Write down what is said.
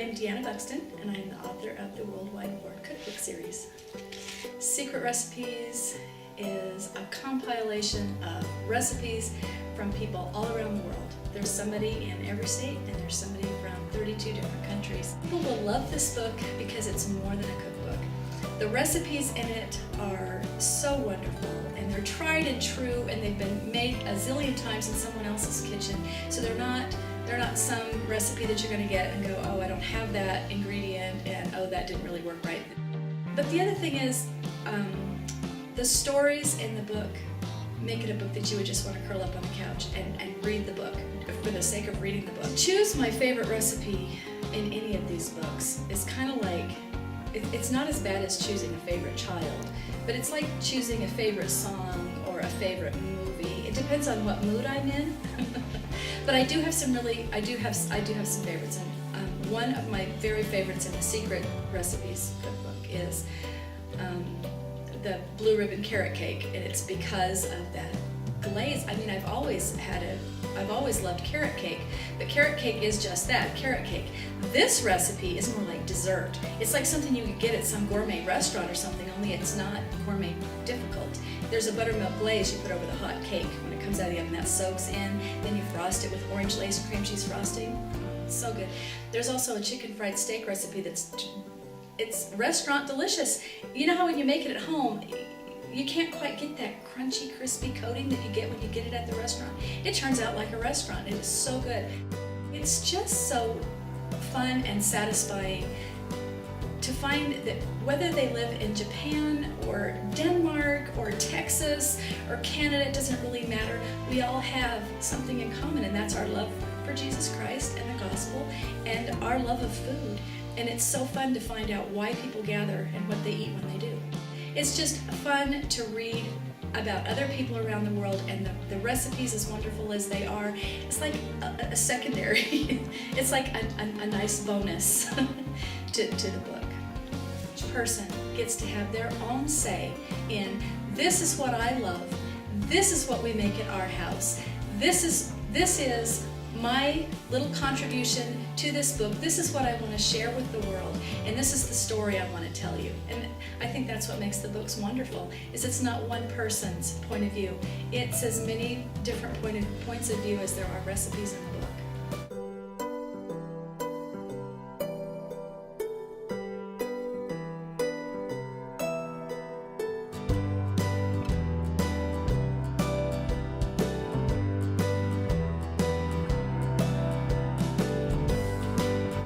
I'm Deanna Buxton, and I'm the author of the Worldwide Ward Cookbook series. Secret Recipes is a compilation of recipes from people all around the world. There's somebody in every state, and there's somebody from 32 different countries. People will love this book because it's more than a cookbook. The recipes in it are so wonderful, and they're tried and true, and they've been made a zillion times in someone else's kitchen, so they're not some recipe that you're going to get and go, oh, I don't have that ingredient, and oh, that didn't really work right. But the other thing is, the stories in the book make it a book that you would just want to curl up on the couch and read the book for the sake of reading the book. Choose my favorite recipe in any of these books is kind of like, it's not as bad as choosing a favorite child, but it's like choosing a favorite song or a favorite movie. It depends on what mood I'm in. But I do have some some favorites. And one of my very favorites in the Secret Recipes cookbook is the blue ribbon carrot cake, and it's because of that glaze. I mean, I've always loved carrot cake, but carrot cake is just that, carrot cake. This recipe is more like dessert. It's like something you could get at some gourmet restaurant or something, only it's not gourmet difficult. There's a buttermilk glaze you put over the hot cake when it comes out of the oven. That soaks in, then you frost it with orange lace and cream cheese frosting. It's so good. There's also a chicken fried steak recipe it's restaurant delicious. You know how when you make it at home, you can't quite get that crunchy, crispy coating that you get when you get it at the restaurant. It turns out like a restaurant. It is so good. It's just so fun and satisfying to find that whether they live in Japan or Denmark or Texas or Canada, it doesn't really matter. We all have something in common, and that's our love for Jesus Christ and the gospel and our love of food. And it's so fun to find out why people gather and what they eat when they do. It's just fun to read about other people around the world, and the recipes, as wonderful as they are, it's like a secondary. It's like a nice bonus to the book. Each person gets to have their own say in, this is what I love, this is what we make at our house, this is my little contribution to this book, this is what I want to share with the world, and this is the story I want to tell you. And I think that's what makes the books wonderful, is it's not one person's point of view. It's as many different points of view as there are recipes in the